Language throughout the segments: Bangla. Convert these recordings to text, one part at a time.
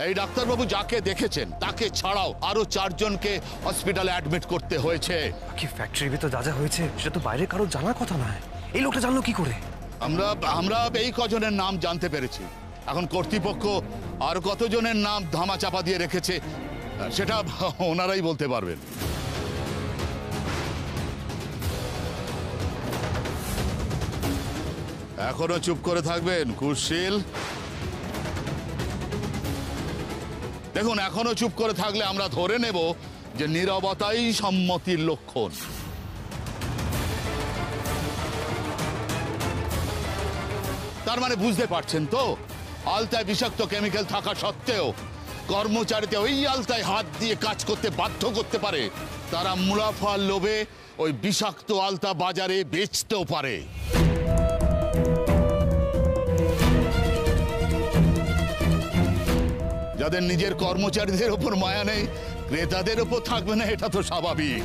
এই ডাক্তারবাবু যাকে দেখেছেন তাকে ছাড়াও আরো 4 জনকে হসপিটালে অ্যাডমিট করতে হয়েছে। কি ফ্যাক্টরির ভিতর যা যা হয়েছে সেটা তো বাইরে কারো জানার কথা নয়। এই লোকটা জানলো কি করে? আমরা এই কজনের নাম জানতে পেরেছি। এখন কর্তৃপক্ষ আর কতজনের নাম ধামাচাপা দিয়ে রেখেছে সেটা ওনারাই বলতে পারবেন। এখনো চুপ করে থাকবেন কুশীল? দেখুন, এখনো চুপ করে থাকলে আমরা ধরে নেব যে নীরবতাই সম্মতির লক্ষণ। তার মানে বুঝতে পারছেন তো, আলতায় বিষাক্ত কেমিক্যাল থাকা সত্ত্বেও কর্মচারীতে ওই আলতায় হাত দিয়ে কাজ করতে বাধ্য করতে পারে। তারা মুনাফার লোভে ওই বিষাক্ত আলতা বাজারে বেচতেও পারে। যাদের নিজের কর্মচারীদের ওপর মায়া নেই, ক্রেতাদের ওপর থাকবে না, এটা তো স্বাভাবিক।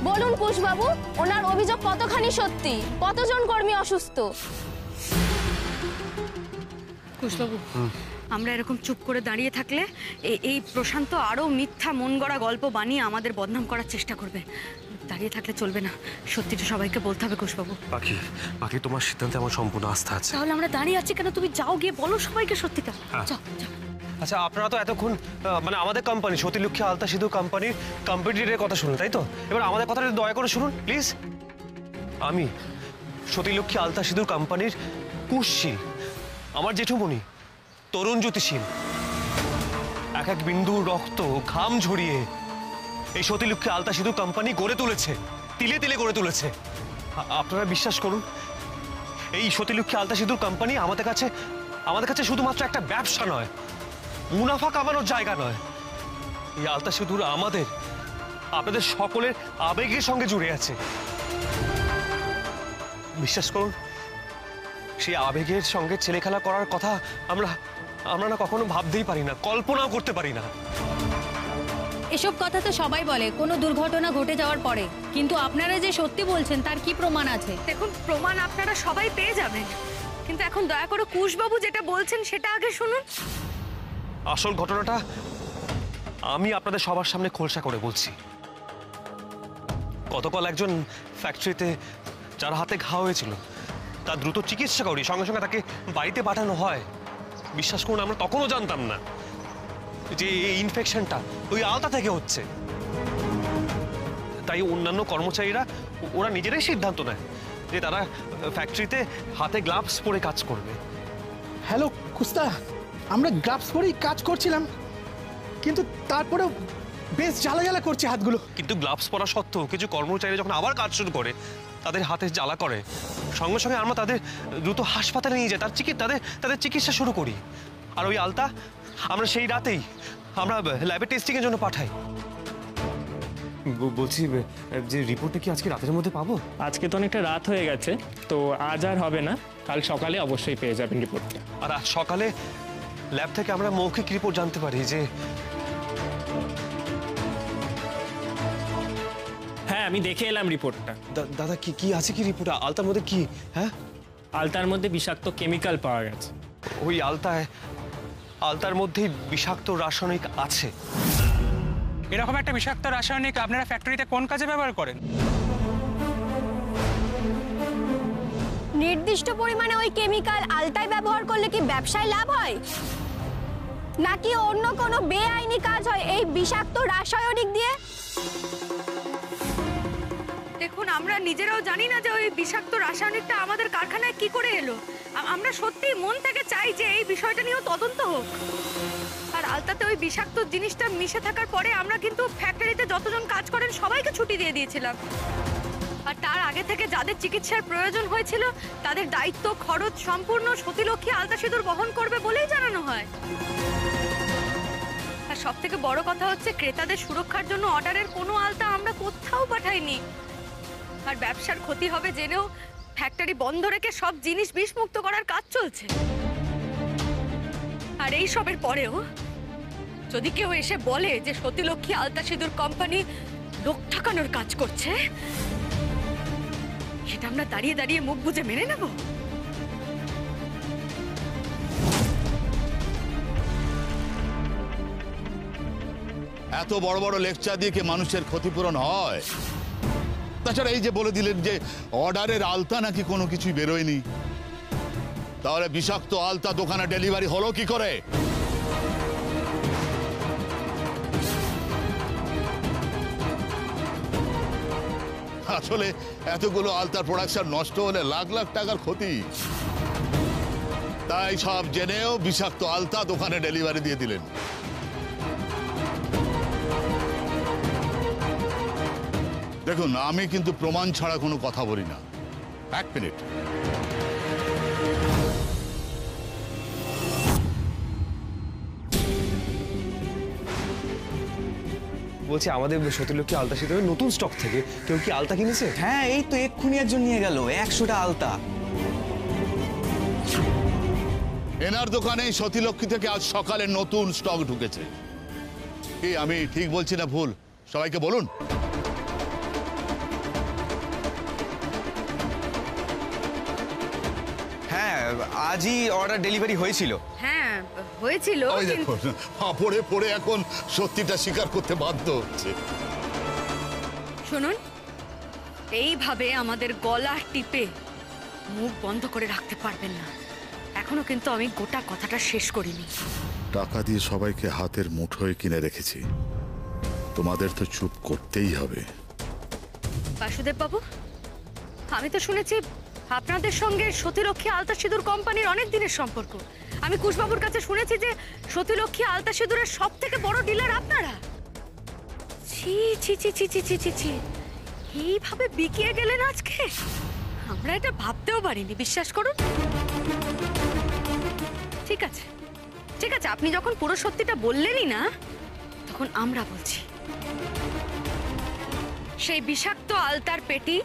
বলুন কুশবাবু, ওনার অভিযোগ কতখানি সত্যি? কতজন কর্মী অসুস্থ? কুশবাবু, আমরা এরকম চুপ করে দাঁড়িয়ে থাকলে এই প্রশান্ত আরো মিথ্যা মন গড়া গল্প বানিয়ে আমাদের বদনাম করার চেষ্টা করবে। দাঁড়িয়ে থাকলে চলবে না, সত্যিটা সবাইকে বলতে হবে কুশবাবু। বাকি তোমার সিদ্ধান্তে আমার সম্পূর্ণ আস্থা আছে। তাহলে আমরা দাঁড়িয়ে আছি কেন? তুমি যাও, গিয়ে বলো সবাইকে সত্যিটা। যাও যাও। আচ্ছা, আপনারা তো এতক্ষণ মানে আমাদের কোম্পানি সতীলক্ষ্মী আলতা সিঁদুর কোম্পানির কম্পিটিটরের কথা শুনুন, তাই তো? এবার আমাদের কথাটা দয়া করে শুনুন প্লিজ। আমি সতীলক্ষ্মী আলতা সিঁদুর কোম্পানির কুশীল, আমার জেঠুমণি তরুণ জ্যোতিষীল এক এক বিন্দু রক্ত ঘাম ঝরিয়ে এই সতীলক্ষ্মী আলতা সিঁদুর কোম্পানি গড়ে তুলেছে, তিলে তিলে গড়ে তুলেছে। আপনারা বিশ্বাস করুন, এই সতীলক্ষ্মী আলতা সিঁদুর কোম্পানি আমাদের কাছে শুধুমাত্র একটা ব্যবসা নয়, মুনাফা কামানোর জায়গা নয়। এই আলতা সিঁদুর আমাদের, আপনাদের সকলের আবেগের সঙ্গে জুড়ে আছে। বিশ্বাস করুন, সেই আবেগের সঙ্গে ছেলে খেলা করার কথা আমরা না কখনো ভাবতেই পারি না, কল্পনাও করতে পারি না। এসব কথা তো সবাই বলে কোনো দুর্ঘটনা ঘটে যাওয়ার পরে, কিন্তু আপনারা যে সত্যি বলছেন তার কি প্রমাণ আছে? দেখুন, প্রমাণ আপনারা সবাই পেয়ে যাবেন, কিন্তু এখন দয়া করে কুশবাবু যেটা বলছেন সেটা আগে শুনুন। আসল ঘটনাটা আমি আপনাদের সবার সামনে খোলসা করে বলছি। গতকাল একজন ফ্যাক্টরিতে যার হাতে ঘা হয়েছিল তার দ্রুত চিকিৎসা করি, সঙ্গে সঙ্গে তাকে বাড়িতে পাঠানো হয়। বিশ্বাস করুন, আমরা তখনও জানতাম না যে এই ইনফেকশনটা ওই আলতা থেকে হচ্ছে। তাই অন্যান্য কর্মচারীরা ওরা নিজেরাই সিদ্ধান্ত নেয় যে তারা ফ্যাক্টরিতে হাতে গ্লাভস পরে কাজ করবে। হ্যালো কুস্তা, আমরা গ্লাভস পরেই কাজ করছিলাম, কিন্তু তারপরেও বেশ জ্বালা জ্বালা করছে হাতগুলো। কিন্তু গ্লাভস পরা সত্ত্বেও কিছু কর্মচারী যখন আবার কাজ শুরু করে, তাদের হাতে জ্বালা করে, সঙ্গে সঙ্গে আমরা তাদের দ্রুত হাসপাতালে নিয়ে যাই, তাদের চিকিৎসা শুরু করি। আর ওই আলতা আমরা সেই রাতেই আমরা ল্যাবে টেস্টিংয়ের জন্য পাঠাই। বলছি যে রিপোর্টটা কি আজকে রাতের মধ্যে পাবো? আজকে তো অনেকটা রাত হয়ে গেছে, তো আজ আর হবে না, কাল সকালে অবশ্যই পেয়ে যাবেন রিপোর্টটা। আর আজ সকালে ল্যাব থেকে আমরা মৌখিক রিপোর্ট জানতে পারি যে হ্যাঁ, আমি দেখে এলাম রিপোর্টটা। দাদা কি আছে কি রিপোর্টে? আলতার মধ্যে কি? হ্যাঁ, আলতার মধ্যে বিষাক্ত কেমিক্যাল পাওয়া গেছে। ওই আলতার মধ্যেই বিষাক্ত রাসায়নিক আছে। এরকম একটা বিষাক্ত রাসায়নিক আপনারা ফ্যাক্টরিতে কোন কাজে ব্যবহার করেন? নির্দিষ্ট পরিমাণে ওই কেমিক্যাল আলতায় ব্যবহার করলে কি ব্যবসায় লাভ হয়, নাকি অন্য কোনো বেআইনি কাজ হয় এই বিষাক্ত রাসায়নিক দিয়ে? দেখুন, আমরা নিজেরাও জানি না যে ওই বিষাক্ত রাসায়নিকটা আমাদের কারখানায় কি করে এলো। আমরা সত্যি মন থেকে চাই যে এই বিষয়টা নিয়েও তদন্ত হোক। আর আলতাতে ওই বিষাক্ত জিনিসটা মিশে থাকার পরে আমরা কিন্তু ফ্যাক্টরিতে যতজন কাজ করেন সবাইকে ছুটি দিয়ে দিয়েছিলাম। আর তার আগে থেকে যাদের চিকিৎসার প্রয়োজন হয়েছিল তাদের দায়িত্ব খরচ সম্পূর্ণ সতীলক্ষ্মী আলতা সিঁদুর বহন করবে বলেই জানানো হয়। আর সব থেকে বড় কথা হচ্ছে, ক্রেতাদের সুরক্ষার জন্য অর্ডারের কোনো আলতা আমরা কোথাও পাঠাইনি। আর ব্যবসার ক্ষতি হবে জেনেও ফ্যাক্টরি বন্ধ রেখে সব জিনিস বিষমুক্ত করার কাজ চলছে। আর এই সবের পরেও যদি কেউ এসে বলে যে সতীলক্ষ্মী আলতা সিঁদুর কোম্পানি লোক ঠকানোর কাজ করছে, সেটা আমরা দাঁড়িয়ে দাঁড়িয়ে মুখ বুজে মেনে নেব? এত বড় বড় লেকচার দিয়ে কি মানুষের ক্ষতিপূরণ হয়? তাছাড়া এই যে বলে দিলেন যে অর্ডারের আলতা নাকি কোনো কিছুই বেরোয়নি, তাহলে বিষাক্ত আলতা দোকানে ডেলিভারি হলো কি করে? আসলে এতগুলো আলতার প্রোডাকশন নষ্ট হলে লাখ লাখ টাকার ক্ষতি। তাই সব জেনেও বিষাক্ত আলতা দোকানে ডেলিভারি দিয়ে দিলেন। দেখুন, আমি কিন্তু প্রমাণ ছাড়া কোনো কথা বলি না। এক মিনিট। বলছি আমাদের সতীলক্ষ্মী আলতা সিঁদুরের নতুন স্টক থেকে কেউ কি আলতা কিনেছে? হ্যাঁ, এই তো এক্ষুনি একজন নিয়ে গেল 100টা আলতা। এনার দোকানে সতীলক্ষ্মী থেকে আজ সকালে নতুন স্টক ঢুকেছে। কি আমি ঠিক বলছি না ভুল? সবাইকে বলুন। হ্যাঁ, আজই অর্ডার ডেলিভারি হয়েছিল। হ্যাঁ হয়েছিল, ওই কিন্তু দেখুন, পড়ে পড়ে এখন সত্যিটা স্বীকার করতে বাধ্য হচ্ছে। শুনুন, এইভাবে আমাদের গলা টিপে মুখ বন্ধ করে রাখতে পারবেন না। এখনো কিন্তু আমি গোটা কথাটা শেষ করিনি। টাকা দিয়ে সবাইকে হাতের মুঠোয় কিনে রেখেছি, তোমাদের তো চুপ করতেই হবে। বাসুদেব বাবু, আমি তো শুনেছি আপনাদের সঙ্গে সতীলক্ষ্মী আলতা সিঁদুর কোম্পানির অনেক দিনের সম্পর্ক। আমি কুশবাবুর কাছে শুনেছি যে সতীলক্ষ্মী আলতা সিঁদুরের সব থেকে বড় ডিলার আপনারা। ছি ছি ছি ছি ছি ছি ছি ছি, এইভাবে বিকিয়ে গেলেন আজকে? আমরা এটা ভাবতেও পারিনি, বিশ্বাস করুন। ঠিক আছে ঠিক আছে, আপনি যখন পুরো সত্যিটা বললেনই না, তখন আমরা বলছি। সেই বিষাক্ত আলতার পেটি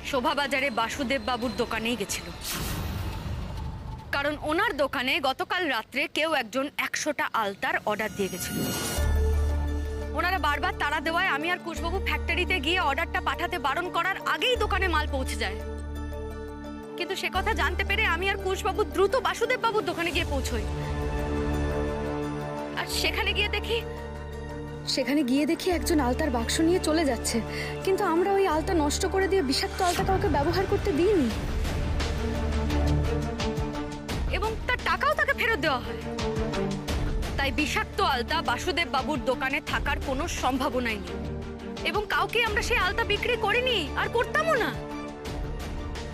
শোভাবাজারে বাসুদেব বাবুর দোকানেই গেছিল, কারণ ওনার দোকানে গতকাল রাত্রে কেউ একজন 100টা আলতার অর্ডার দিয়ে গেছিল। ওনারা বারবার তাড়া দেওয়ায় আমি আর কুশবাবু ফ্যাক্টরিতে গিয়ে অর্ডারটা পাঠাতে বারণ করার আগেই দোকানে মাল পৌঁছে যায়। কিন্তু সে কথা জানতে পেরে আমি আর কুশবাবু দ্রুত বাসুদেব বাবুর দোকানে গিয়ে পৌঁছই। আর সেখানে গিয়ে দেখি একজন আলতার বাক্স নিয়ে চলে যাচ্ছে, কিন্তু আমরা ওই আলতা নষ্ট করে দিয়ে বিষাক্ত আলতা কাউকে ব্যবহার করতে দিইনি, এবং তার টাকাও তাকে ফেরত দেওয়া হয়। তাই বিষাক্ত আলতা বাসুদেব বাবুর দোকানে থাকার কোনো সম্ভাবনাই নেই, এবং কাউকে আমরা সেই আলতা বিক্রি করিনি, আর করতামও না।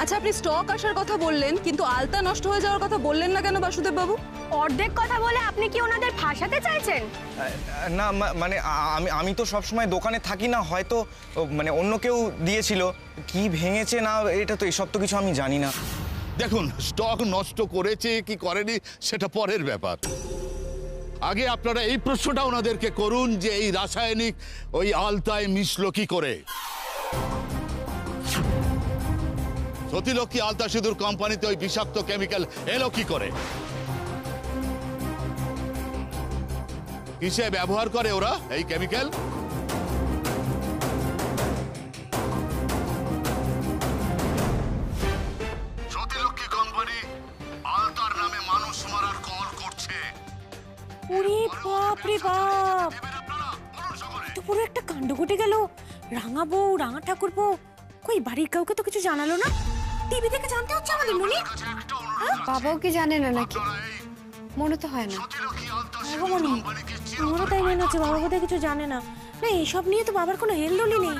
আচ্ছা, আপনি স্টক আসার কথা বললেন, কিন্তু আলতা নষ্ট হয়ে যাওয়ার কথা বললেন না কেন বাসুদেব বাবু? অর্ধেক কথা বলে আপনি কি ওনাদের ফাঁসাতে চাইছেন? না, মানে আমি তো সবসময় দোকানে থাকি না, হয়তো মানে অন্য কেউ দিয়েছিল। কি ভেঙেছে না এটা তো এসব তো কিছু আমি জানি না। দেখুন, স্টক নষ্ট করেছে কি করেনি সেটা পরের ব্যাপার। আগে আপনারা এই প্রশ্নটা ওনাদেরকে করুন যে এই রাসায়নিক ওই আলতায় মিশলো কি করে। সতীলক্ষ্মী আলতা সিঁদুর কোম্পানিতে ওই বিষাক্ত কেমিক্যাল এলো কি করে? কিসে ব্যবহার করে ওরা এই কেমিক্যাল? সতীলক্ষ্মী কোম্পানি আলতার নামে মানুষ মারার কল করছে। ওরে বাপ রে বাপ, তো পুরো একটা কাণ্ড ঘটে গেল। রাঙা বউ, রাঙা ঠাকুর বউ, কই বাড়ির কাউকে তো কিছু জানালো না? টিভি থেকে জানতে হচ্ছে আমাদের মনি। বাবাও কি জানে না নাকি? মনে তো হয় না। মনি, আমারও তাই মনে হচ্ছে বাবা বোধহয় কিছু জানে না। না, এইসব নিয়ে তো বাবার কোনো হেলদোলি নেই।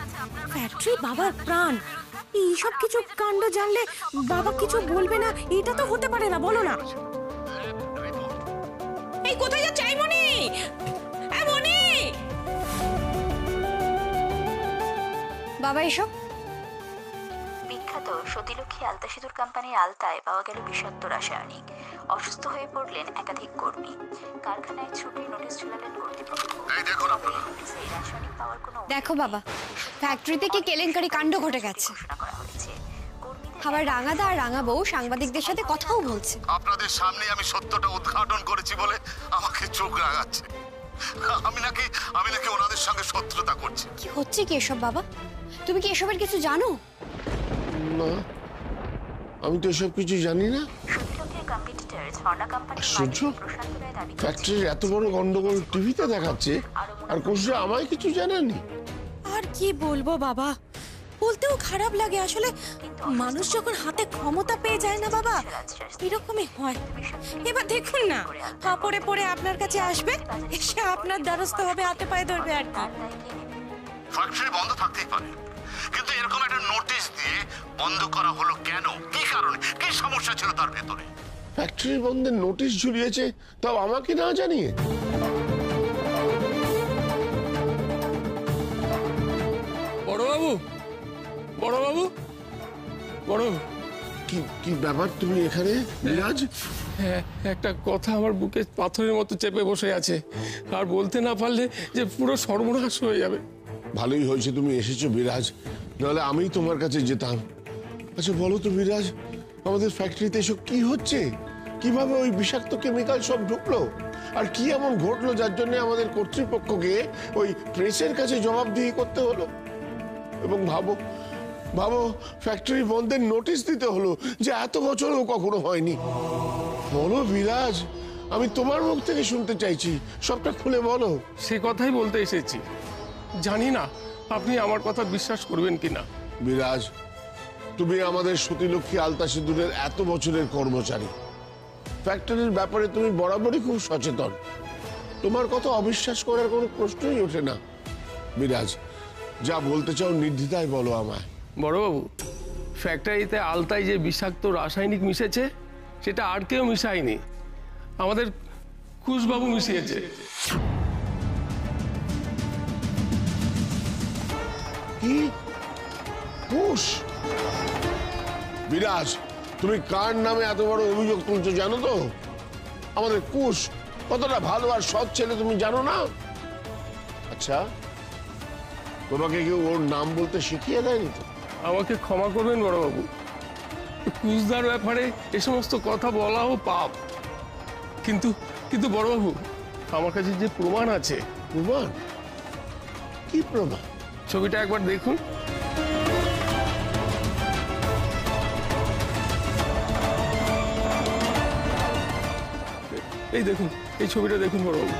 ফ্যাক্টরি বাবার প্রাণ, এইসব কিছু কাণ্ড জানলে বাবা কিছু বলবে না, এটা তো হতে পারে না, বলো না। এই কোথায় যাচ্ছে এই মনি? এই মনি! বাবা এসব বিখ্যাত সতীলক্ষ্মী আলতা সিঁদুর কোম্পানির আলতায় পাওয়া গেল বিষাক্ত রাসায়নিক। অসুস্থ হয়ে পড়লেন একাধিক কর্মী। কারখানায় ছুটির নোটিশ ঝুলালেন কর্তৃপক্ষ। এই রাসায়নিক পাওয়ার কোনো দেখো বাবা, ফ্যাক্টরিতে কি কেলেঙ্কারি কাণ্ড ঘটে গেছে। ঘোষণা করা হয়েছে। আবার রাঙাদা আর রাঙা বউ সাংবাদিকদের সাথে কথাও বলছে। আপনাদের সামনে আমি সত্যটা উদ্ঘাটন করেছি বলে আমাকে চোখ রাগাচ্ছে। আমি নাকি ওনাদের সঙ্গে শত্রুতা করছি। কি হচ্ছে কি এসব বাবা? তুমি কি এসবের কিছু জানো? না, আমি তো এসব কিছু জানি না। সত্যিলক্ষ্মীর কম্পিটিটর ঝর্ণা কোম্পানির আশ্চর্য, মালিক প্রশান্ত রায় দাবি করেছেন, ফ্যাক্টরির এত বড় গন্ডগোল টিভিতে দেখাচ্ছে আর কোষে আমায় কিছু জানানি। আর কি বলবো বাবা, বলতেও খারাপ লাগে। আসলে মানুষ যখন হাতে ক্ষমতা পেয়ে যায় না বাবা, এরকমই হয়। এবার দেখুন না, পরে পরে আপনার কাছে আসবে, এসে আপনার দ্বারস্থ হবে, হাতে পায়ে ধরবে। আর কি, ফ্যাক্টরি বন্ধ থাকতেই পারে, কিন্তু এরকম একটা নোটিশ দিয়ে বন্ধ করা হলো কেন? কি কারণে? কি সমস্যা ছিল তার ভেতরে? ফ্যাক্টরি বন্ধের নোটিশ ঝুলিয়েছে, তাও আমাকে না জানিয়ে। বড়বাবু, বড়বাবু, বড়বাবু, কি কি ব্যাপার তুমি এখানে বিরাজ? হ্যাঁ, একটা কথা আমার বুকে পাথরের মতো চেপে বসে আছে, আর বলতে না পারলে যে পুরো সর্বনাশ হয়ে যাবে। ভালোই হয়েছে তুমি এসেছো বিরাজ, নাহলে আমি তোমার কাছে যেতাম। আচ্ছা বলো তো বিরাজ, আমাদের ফ্যাক্টরিতে এসব কি হচ্ছে? কিভাবে ওই বিষাক্ত কেমিক্যাল সব ঢুকলো? আর কি এমন ঘটলো যার জন্য আমাদের কর্তৃপক্ষকে ওই প্রেসের কাছে জবাবদিহি করতে হলো? এবং ভাবো ভাবো, ফ্যাক্টরি বন্ধের নোটিশ দিতে হলো, যে এত বছরও কখনো হয়নি। বলো বিরাজ, আমি তোমার মুখ থেকে শুনতে চাইছি, সবটা খুলে বলো। সে কথাই বলতে এসেছি। জানি না আপনি আমার কথা বিশ্বাস করবেন কিনা। বিরাজ, তুমি আমাদের সতীলক্ষ্মী আলতা সিঁদুরের এত বছরের কর্মচারী। ফ্যাক্টরির ব্যাপারে তুমি বরাবরই খুব সচেতন। তোমার কথা অবিশ্বাস করার কোনো প্রশ্নই ওঠে না। বিরাজ, যা বলতে চাও নির্দ্বিধায় বলো আমায়। বড়বাবু, ফ্যাক্টরিতে আলতায় যে বিষাক্ত রাসায়নিক মিশেছে, সেটা আর কেউ মিশায়নি, আমাদের কুশবাবু মিশিয়েছে। কি? কুশ? বিরাজ, তুমি কার নামে এত বড় অভিযোগ তুলছো জানো তো? আমাদের কুশ কতটা ভালো আর সৎ ছেলে তুমি জানো না? আচ্ছা, তোমাকে কেউ ওর নাম বলতে শিখিয়ে দেয়নি তো? আমাকে ক্ষমা করবেন বড়বাবু, কুশদার ব্যাপারে এ সমস্ত কথা বলাও পাপ। কিন্তু কিন্তু বড়বাবু, আমার কাছে যে প্রমাণ আছে। প্রমাণ? কি প্রমাণ? ছবিটা একবার দেখুন। এই দেখুন, এই ছবিটা দেখুন বড়বাবু।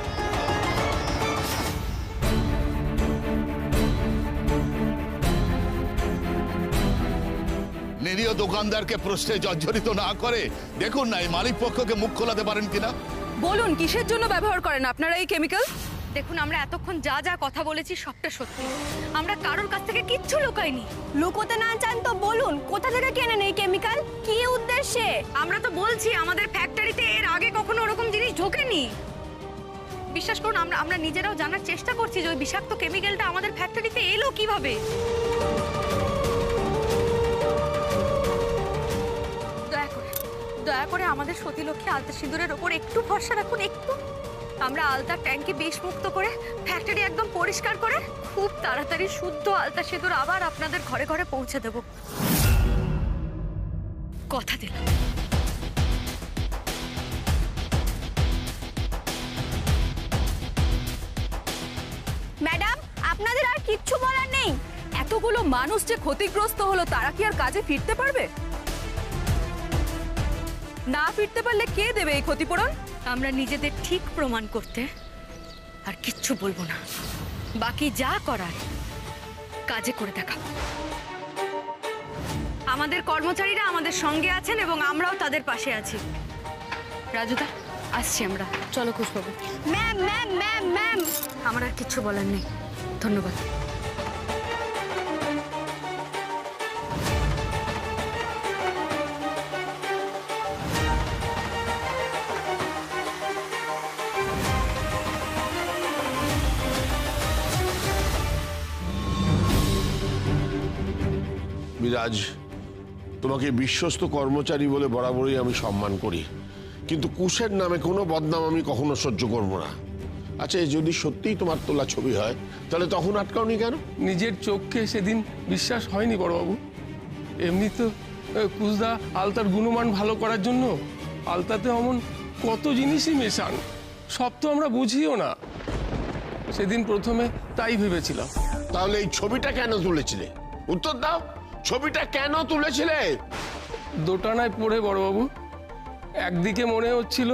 নিরীহ দোকানদারকে প্রশ্নে জর্জরিত না করে দেখুন না এই মালিক পক্ষকে মুখ খোলাতে পারেন কিনা। বলুন, কিসের জন্য ব্যবহার করেন আপনারা এই কেমিক্যাল? দেখুন, আমরা এতক্ষণ যা যা কথা বলেছি সবটা সত্যি। আমরা কারোর কাছ থেকে কিচ্ছু লুকাইনি। লুকোতে না চান তো বলুন, কোথা থেকে কেনেন এই কেমিক্যাল, কি উদ্দেশ্যে? আমরা তো বলছি আমাদের ফ্যাক্টরিতে এর আগে কখনো ওরকম জিনিস ঢোকেনি। বিশ্বাস করুন, আমরা নিজেরাও জানার চেষ্টা করছি যে ওই বিষাক্ত কেমিক্যালটা আমাদের ফ্যাক্টরিতে এলো কিভাবে। দয়া করে আমাদের সতীলক্ষ্মী আলতা সিঁদুরের ওপর একটু ভরসা রাখুন, একটু। আমরা আলতার ট্যাঙ্কি বিষ মুক্ত করে, ফ্যাক্টরি একদম পরিষ্কার করে খুব তাড়াতাড়ি শুদ্ধ আলতা সিঁদুর আবার আপনাদের ঘরে ঘরে পৌঁছে দেব, কথা দিলাম। ম্যাডাম, আপনাদের আর কিচ্ছু বলার নেই? এতগুলো মানুষ যে ক্ষতিগ্রস্ত হলো, তারা কি আর কাজে ফিরতে পারবে? না ফিরতে পারলে কে দেবে এই ক্ষতিপূরণ? আমরা নিজেদের ঠিক প্রমাণ করতে আর কিচ্ছু বলবো না। বাকি যা করার কাজে করে দেখাবো। আমাদের কর্মচারীরা আমাদের সঙ্গে আছেন এবং আমরাও তাদের পাশে আছি। রাজুদা, আসছি আমরা। চলো কুশবাবু। ম্যাম ম্যাম ম্যাম ম্যাম, আমার আর কিচ্ছু বলার নেই, ধন্যবাদ। বিরাজ, তোমাকে বিশ্বস্ত কর্মচারী বলে বরাবরই আমি সম্মান করি, কিন্তু কুশের নামে কোনো বদনাম আমি কখনো সহ্য করব না। আচ্ছা, যদি সত্যিই তোমার তোলা ছবি হয়, তাহলে তখন আটকাওনি কেন? নিজের চোখকে সেদিন বিশ্বাস হয়নি বড়বাবু। এমনি তো কুশদা আলতার গুণমান ভালো করার জন্য আলতাতে অমন কত জিনিসই মেশান, সব তো আমরা বুঝিও না। সেদিন প্রথমে তাই ভেবেছিলাম। তাহলে এই ছবিটা কেন তুলেছিলে? উত্তর দাও। ছবিটা কেন তুলেছিলে? দোটানায় পড়ে বড়বাবু। একদিকে মনে হচ্ছিল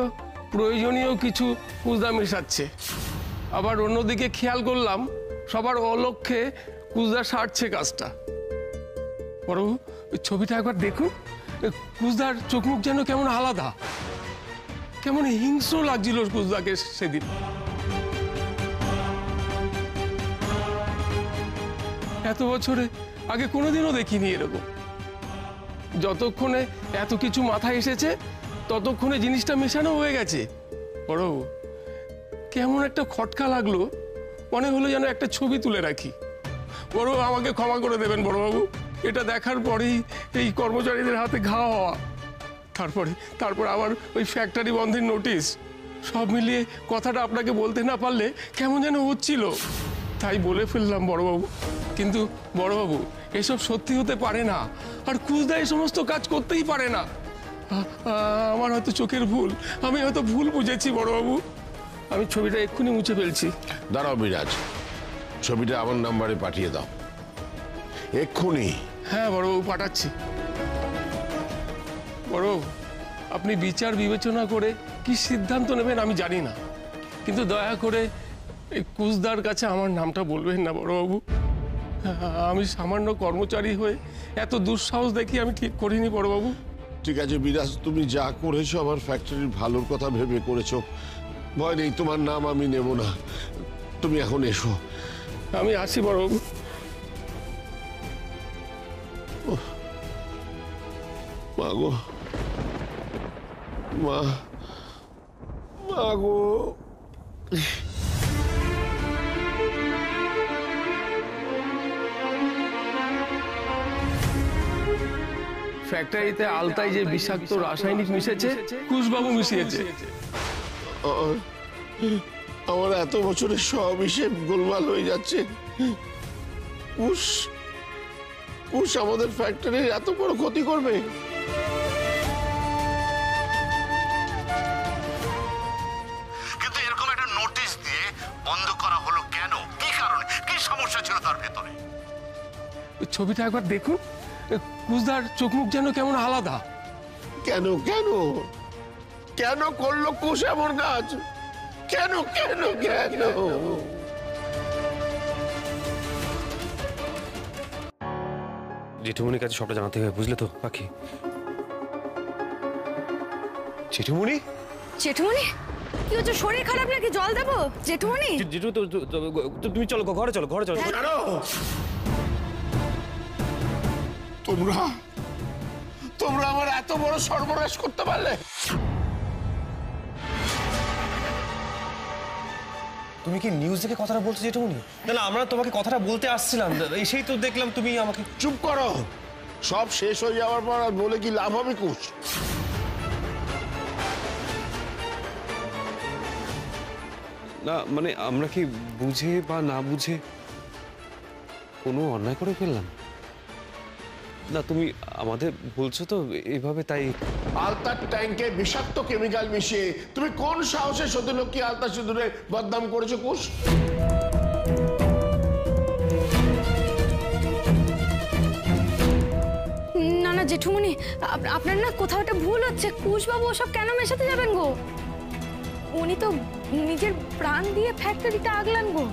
প্রয়োজনীয় কিছু কুজদা মেশাচ্ছে, আবার অন্যদিকে খেয়াল করলাম সবার অলক্ষ্যে কুজদা সারছে কাজটা। বড়বাবু, ওই ছবিটা একবার দেখুন। কুজদার চোখ মুখ যেন কেমন আলাদা, কেমন হিংস্র লাগছিল কুজদাকে সেদিন। এত বছরে আগে কোনোদিনও দেখিনি এরকম। যতক্ষণে এত কিছু মাথায় এসেছে ততক্ষণে জিনিসটা মেশানো হয়ে গেছে। বড়বাবু, কেমন একটা খটকা লাগলো, মনে হলো যেন একটা ছবি তুলে রাখি। বড়বাবু, আমাকে ক্ষমা করে দেবেন বড়বাবু। এটা দেখার পরেই এই কর্মচারীদের হাতে ঘা হওয়া, তারপর আবার ওই ফ্যাক্টরি বন্ধের নোটিশ, সব মিলিয়ে কথাটা আপনাকে বলতে না পারলে কেমন যেন হচ্ছিল, তাই বলে ফেললাম বড়বাবু। কিন্তু বড়বাবু, এসব সত্যি হতে পারে না, আর কুজদা এই সমস্ত কাজ করতেই পারে না। আমার হয়তো চোখের ভুল, আমি হয়তো ভুল বুঝেছি বড়বাবু। আমি ছবিটা এক্ষুনি মুছে ফেলছি। দাঁড়াও বিরাজ, ছবিটা আমার নাম্বারে পাঠিয়ে দাও এক্ষুনি। হ্যাঁ বড়বাবু, পাঠাচ্ছি। বড়বাবু, আপনি বিচার বিবেচনা করে কি সিদ্ধান্ত নেবেন আমি জানি না, কিন্তু দয়া করে এই কুজদার কাছে আমার নামটা বলবেন না বড়বাবু। আমি সামান্য কর্মচারী হয়ে এত দুঃসাহস দেখি আমি ঠিক করিনি বড়বাবু। ঠিক আছে বিরাজ, তুমি যা করেছো আমার ফ্যাক্টরির ভালোর কথা ভেবে করেছো, ভয় নেই, তোমার নাম আমি নেব না। তুমি এখন এসো। আমি আসি বড়বাবু। মা গো, মা গো। ফ্যাক্টরিতে আলতায় যে বিষাক্ত রাসায়নিক মিশেছে কুশবাবু মিশিয়েছে। আমার এত বছরের সব হিসেব গোলমাল হয়ে যাচ্ছে। কুশ আমাদের ফ্যাক্টরির এত বড় ক্ষতি করবে? কিন্তু এরকম একটা নোটিশ দিয়ে বন্ধ করা হলো কেন? কি কারণে? কি সমস্যা ছিল তার ভেতরে? ছবিটা একবার দেখুন। কুজদার চোখ মুখ যেন কেমন আলাদা। কেন কেন কেন করলো কুশ এমন কাজ? কেন কেন কেন? জেঠুমনির কাছে সবটা জানাতে হবে, বুঝলে তো পাখি? জেঠুমনি? জেঠুমনি, কি হচ্ছে? শরীর খারাপ নাকি? জল দেবো? জেঠুমনি, জেঠু, তুমি চলো, ঘরে চলো, ঘরে চলো। তোমরা আমার এত বড় সর্বনাশ করতে পারলে? তুমি কি নিউজ থেকে কথাটা বলছো জেঠুমনি? না, আমরা তোমাকে কথাটা বলতে আসছিলাম, এসেই তো দেখলাম তুমি আমাকে। চুপ করো, সব শেষ হয়ে যাওয়ার পর আর বলে কি লাভ হবে কুশ? না মানে আমরা কি বুঝে বা না বুঝে কোনো অন্যায় করে ফেললাম? না তুমি আমাদের বলছো তো এইভাবে, তাই। আলতার ট্যাঙ্কে বিষাক্ত কেমিক্যাল মিশিয়ে তুমি কোন সাহসে সতীলক্ষ্মী আলতা সিঁদুরে বদনাম করেছো কুশ? না না জেঠুমনি, আপনার না কোথাও একটা ভুল হচ্ছে। কুশবাবু ওসব কেন মেশাতে যাবেন গো? উনি তো নিজের প্রাণ দিয়ে ফ্যাক্টরিটা আগলান গো।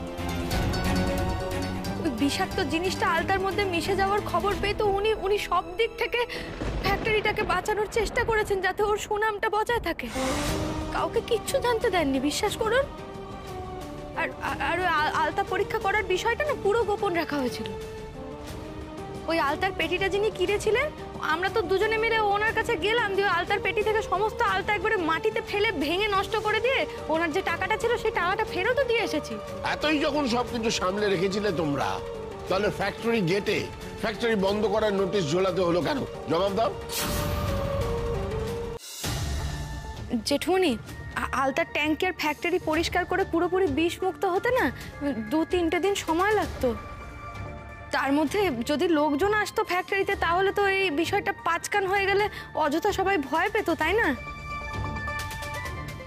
ওই বিষাক্ত জিনিসটা আলতার মধ্যে মিশে যাওয়ার খবর পেয়ে তো উনি সব দিক থেকে ফ্যাক্টরিটাকে বাঁচানোর চেষ্টা করেছেন, যাতে ওর সুনামটা বজায় থাকে। কাউকে কিচ্ছু জানতে দেননি, বিশ্বাস করুন। আর ওই আলতা পরীক্ষা করার বিষয়টা না পুরো গোপন রাখা হয়েছিল। ওই আলতার পেটিটা যিনি কিনেছিলেন, আমরা তো দুজনে মিলে ওনার কাছে গেলাম, দিয়ে আলতার পেটি থেকে সমস্ত আলতা একবারে মাটিতে ফেলে ভেঙে নষ্ট করে দিয়ে ওনার যে টাকাটা ছিল সেই টাকাটা ফেরতও দিয়ে এসেছি। এতই যখন সবকিছু সামলে রেখেছিলে তোমরা, তাহলে ফ্যাক্টরি গেটে ফ্যাক্টরি বন্ধ করার নোটিশ ঝোলাতে হলো কেন? জবাব দাও। জেঠুমনি, আলতার ট্যাঙ্কের ফ্যাক্টরি পরিষ্কার করে পুরোপুরি বিষ মুক্ত হতে না 2-3 দিন সময় লাগতো। তার মধ্যে যদি লোকজন আসতো ফ্যাক্টরিতে, তাহলে তো এই বিষয়টা পাঁচকান হয়ে গেলে অযথা সবাই ভয় পেত, তাই না?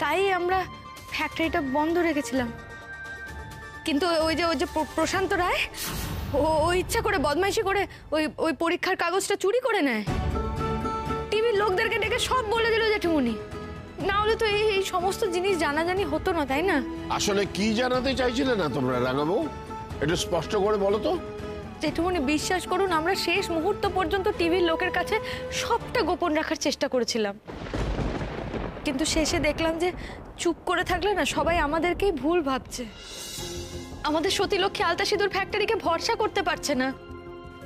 তাই আমরা ফ্যাক্টরিটা বন্ধ রেখেছিলাম। কিন্তু ওই যে প্রশান্ত রায়, ও ইচ্ছা করে বদমাইশি করে ওই পরীক্ষার কাগজটা চুরি করে নেয়। টিভির লোকদেরকে ডেকে সব বলে দিল জেঠুমনি, না হলে তো এই সমস্ত জিনিস জানাজানি হতো না, তাই না? আসলে কি জানাতে চাইছিলে না তোমরা রাঙাবো, একটু স্পষ্ট করে বলো তো। জেঠুমনি বিশ্বাস করুন, আমরা শেষ মুহূর্ত পর্যন্ত টিভির লোকের কাছে সবটা গোপন রাখার চেষ্টা করেছিলাম, কিন্তু শেষে দেখলাম যে চুপ করে থাকলে না সবাই আমাদেরকেই ভুল ভাবছে, আমাদের সতীলক্ষ্মী আলতা সিঁদুর ফ্যাক্টরিকে ভরসা করতে পারছে না।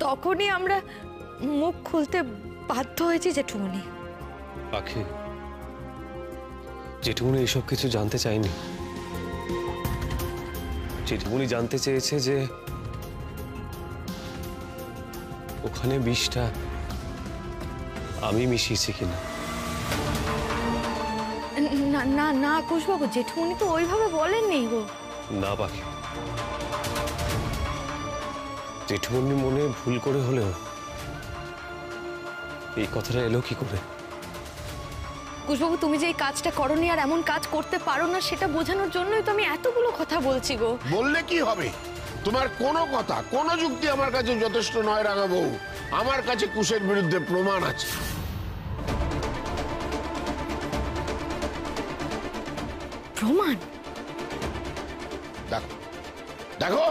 তখনই আমরা মুখ খুলতে বাধ্য হয়েছি জেঠুমনি। পাখি, জেঠুমনি এসব কিছু জানতে চাইনি। জেঠুমনি জানতে চেয়েছে যে ওখানে বিষটা আমি মিশিয়েছি কিনা। না না না কুশবাবু, জেঠুমনি তো ওইভাবে বলেননি গো। না পাখি, জেঠুমনি মনে ভুল করে হলেও এই কথাটা এলো কি করে? কুশবাবু, তুমি যে এই কাজটা করনি আর এমন কাজ করতে পারো না সেটা বোঝানোর জন্যই তো আমি এতগুলো কথা বলছি গো। বললে কি হবে, তোমার কোনো কথা কোনো যুক্তি আমার কাছে যথেষ্ট নয় রাঙাবো। আমার কাছে কুশের বিরুদ্ধে প্রমাণ আছে। প্রমাণ? দেখো দেখো